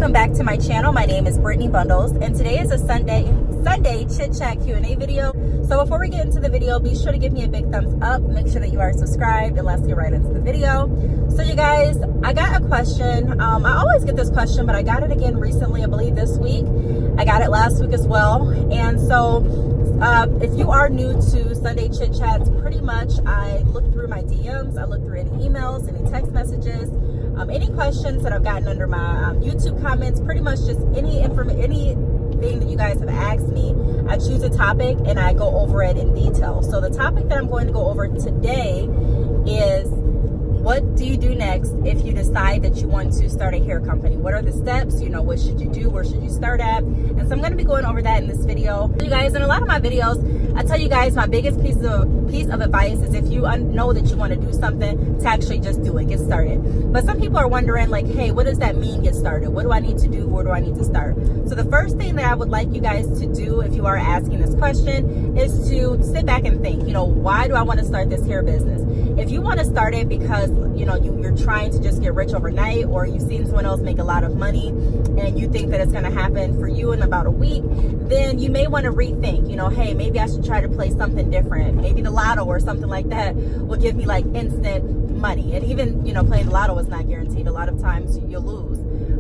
welcome back to my channel. My name is Brittany Bundles, and today is a Sunday chit chat Q&A video. So before we get into the video, be sure to give me a big thumbs up, make sure that you are subscribed, and let's get right into the video. So you guys, I got a question. I always get this question, but I got it again recently, I believe this week. I got it last week as well. And so if you are new to Sunday chit chats, pretty much I look through my DMs, I look through any emails, any text messages, any questions that I've gotten under my YouTube comments, pretty much just anything that you guys have asked me. I choose a topic and I go over it in detail. So the topic that I'm going to go over today is, what do you do next if you decide that you want to start a hair company? What are the steps? You know, what should you do? Where should you start at? And so I'm going to be going over that in this video. You guys, in a lot of my videos, I tell you guys my biggest piece of advice is, if you know that you want to do something, to actually just do it, get started. But some people are wondering, like, hey, what does that mean, get started? What do I need to do? Where do I need to start? So the first thing that I would like you guys to do, if you are asking this question, is to sit back and think, you know, why do I want to start this hair business? If you want to start it because, you know, you're trying to just get rich overnight, or you've seen someone else make a lot of money and you think that it's going to happen for you in about a week, then you may want to rethink, you know, hey, maybe I should try to play something different. Maybe the lotto or something like that will give me like instant money. And even, you know, playing the lotto is not guaranteed. A lot of times you'll lose.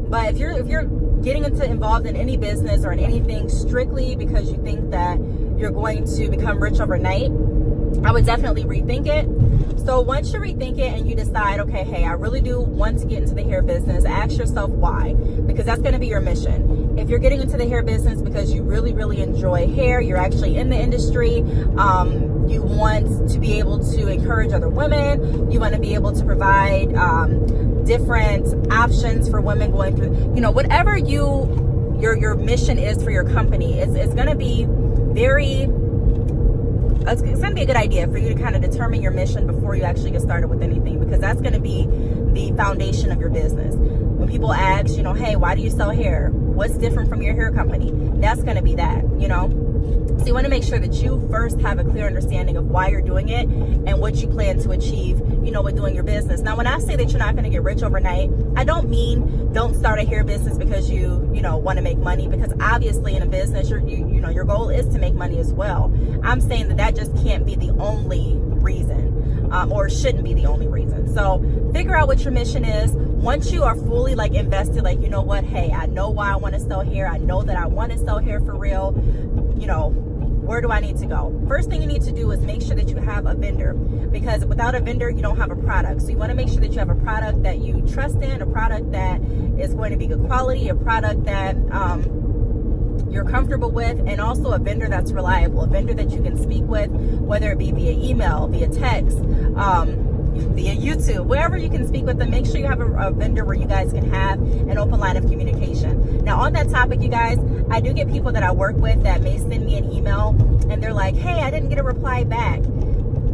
But if you're getting involved in any business or in anything strictly because you think that you're going to become rich overnight, I would definitely rethink it. So once you rethink it and you decide, okay, hey, I really do want to get into the hair business, ask yourself why, because that's going to be your mission. If you're getting into the hair business because you really, really enjoy hair, you're actually in the industry, you want to be able to encourage other women, you want to be able to provide different options for women going through, you know, whatever your mission is for your company, it's going to be it's going to be a good idea for you to kind of determine your mission before you actually get started with anything, because that's going to be the foundation of your business. When people ask, you know, hey, why do you sell hair? What's different from your hair company? That's going to be that, you know. So you want to make sure that you first have a clear understanding of why you're doing it and what you plan to achieve, you know, with doing your business. Now, when I say that you're not going to get rich overnight, I don't mean don't start a hair business because you know, want to make money, because obviously in a business, your goal is to make money as well. I'm saying that just can't be the only reason, or shouldn't be the only reason. So figure out what your mission is. Once you are fully like invested, like, you know what, hey, I know why I want to sell hair. I know that I want to sell hair for real. You know, where do I need to go? First thing you need to do is make sure that you have a vendor, because without a vendor, you don't have a product. So you want to make sure that you have a product that you trust in, a product that is going to be good quality, a product that you're comfortable with, and also a vendor that's reliable, a vendor that you can speak with, whether it be via email, via text, via YouTube, wherever you can speak with them. Make sure you have a vendor where you guys can have an open line of communication. Now, on that topic, you guys, I do get people that I work with that may send me an email and they're like, hey, I didn't get a reply back.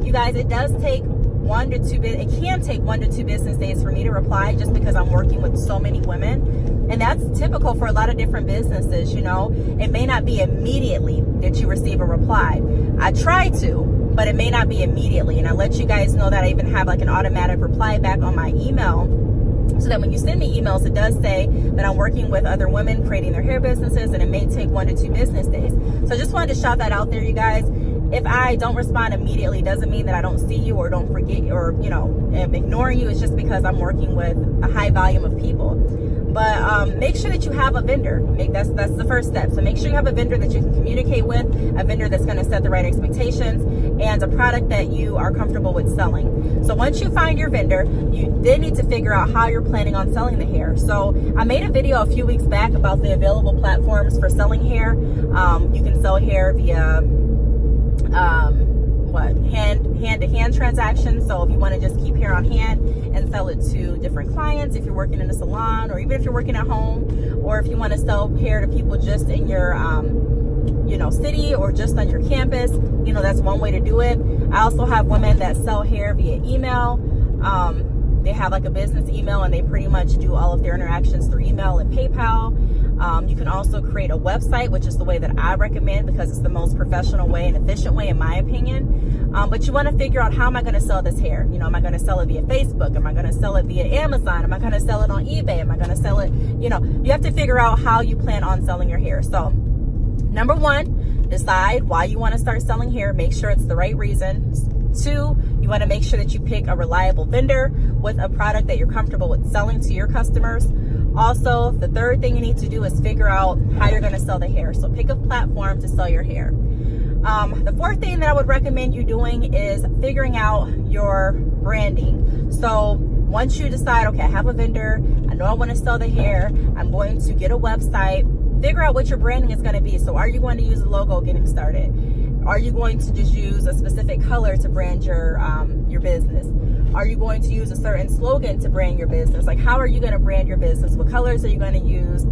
You guys, it can take 1 to 2 business days for me to reply, just because I'm working with so many women. And that's typical for a lot of different businesses, you know. It may not be immediately that you receive a reply. I try to, but it may not be immediately. And I let you guys know that I even have like an automatic reply back on my email, so that when you send me emails, it does say that I'm working with other women creating their hair businesses, and it may take 1 to 2 business days. So I just wanted to shout that out there, you guys. If I don't respond immediately, doesn't mean that I don't see you or don't forget you, or, you know, am ignoring you. It's just because I'm working with a high volume of people. But make sure that you have a vendor. That's the first step. So make sure you have a vendor that you can communicate with, a vendor that's going to set the right expectations, and a product that you are comfortable with selling. So once you find your vendor, you then need to figure out how you're planning on selling the hair. So I made a video a few weeks back about the available platforms for selling hair. You can sell hair via hand-to-hand transactions. So if you want to just keep hair on hand and sell it to different clients, if you're working in a salon, or even if you're working at home, or if you want to sell hair to people just in your city, or just on your campus, you know, that's one way to do it. I also have women that sell hair via email. They have like a business email, and they pretty much do all of their interactions through email and PayPal. You can also create a website, which is the way that I recommend because it's the most professional way and efficient way, in my opinion. But you want to figure out, how am I going to sell this hair? You know, am I going to sell it via Facebook? Am I going to sell it via Amazon? Am I going to sell it on eBay? Am I going to sell it? You know, you have to figure out how you plan on selling your hair. So number one, decide why you want to start selling hair. Make sure it's the right reason. Two, you want to make sure that you pick a reliable vendor with a product that you're comfortable with selling to your customers. Also, the third thing you need to do is figure out how you're going to sell the hair. So pick a platform to sell your hair. The fourth thing that I would recommend you doing is figuring out your branding. So once you decide, okay, I have a vendor, I know I want to sell the hair, I'm going to get a website, figure out what your branding is going to be. So are you going to use a logo getting started? Are you going to just use a specific color to brand your business? Are you going to use a certain slogan to brand your business? Like, how are you going to brand your business? What colors are you going to use?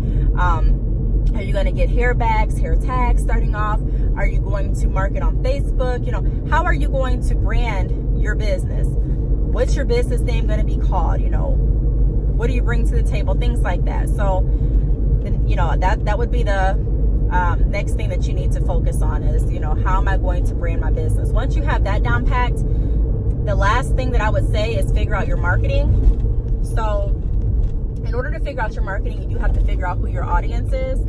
Are you going to get hair bags, hair tags starting off? Are you going to market on Facebook? You know, how are you going to brand your business? What's your business name going to be called? You know, what do you bring to the table? Things like that. So, you know, that would be the next thing that you need to focus on is, you know, how am I going to brand my business? Once you have that down packed, the last thing that I would say is figure out your marketing. So in order to figure out your marketing, you do have to figure out who your audience is.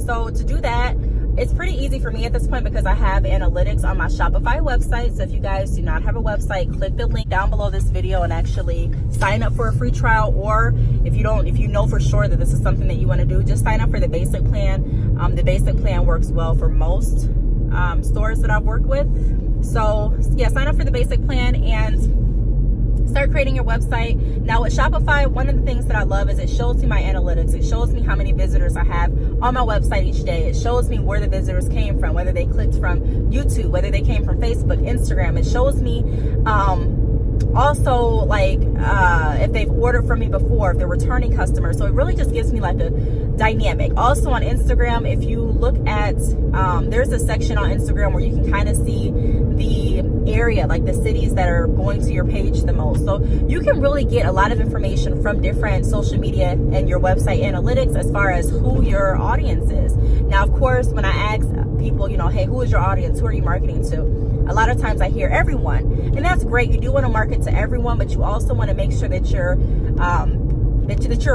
So to do that, it's pretty easy for me at this point because I have analytics on my Shopify website. So if you guys do not have a website, click the link down below this video and actually sign up for a free trial. Or if you know for sure that this is something that you want to do, just sign up for the basic plan. The basic plan works well for most stores that I've worked with. So yeah, sign up for the basic plan and start creating your website. Now with Shopify, one of the things that I love is it shows me my analytics. It shows me how many visitors I have on my website each day. It shows me where the visitors came from, whether they clicked from YouTube, whether they came from Facebook, Instagram. It shows me also like if they've ordered from me before, if they're returning customers. So it really just gives me like a dynamic. Also on Instagram, if you look at there's a section on Instagram where you can kind of see the area, like the cities that are going to your page the most. So you can really get a lot of information from different social media and your website analytics as far as who your audience is. Now, of course, when I ask people, you know, hey, who is your audience? Who are you marketing to? A lot of times I hear everyone, and that's great. You do want to market to everyone, but you also want to make sure that you're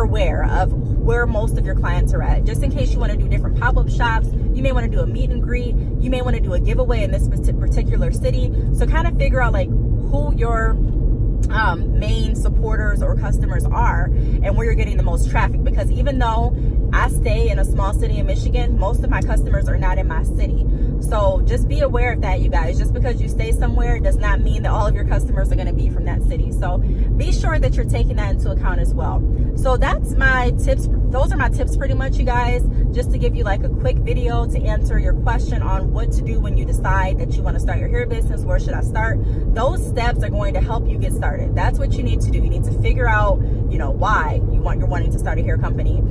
aware of where most of your clients are at. Just in case you want to do different pop-up shops, you may want to do a meet and greet, you may want to do a giveaway in this particular city. So kind of figure out like who your main supporters or customers are and where you're getting the most traffic, because even though I stay in a small city in Michigan, most of my customers are not in my city. So just be aware of that, you guys. Just because you stay somewhere does not mean that all of your customers are going to be from that city. So be sure that you're taking that into account as well. So that's my tips. Those are my tips pretty much, you guys, just to give you like a quick video to answer your question on what to do when you decide that you want to start your hair business. Where should I start? Those steps are going to help you get started. That's what you need to do. You need to figure out, you know, why you're wanting to start a hair company.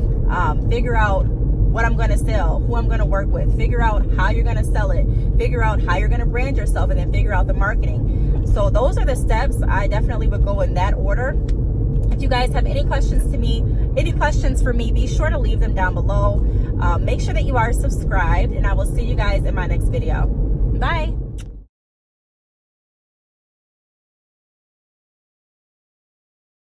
Figure out what I'm going to sell, who I'm going to work with, figure out how you're going to sell it, figure out how you're going to brand yourself, and then figure out the marketing. So those are the steps. I definitely would go in that order. If you guys have any questions for me, be sure to leave them down below. Make sure that you are subscribed, and I will see you guys in my next video. Bye.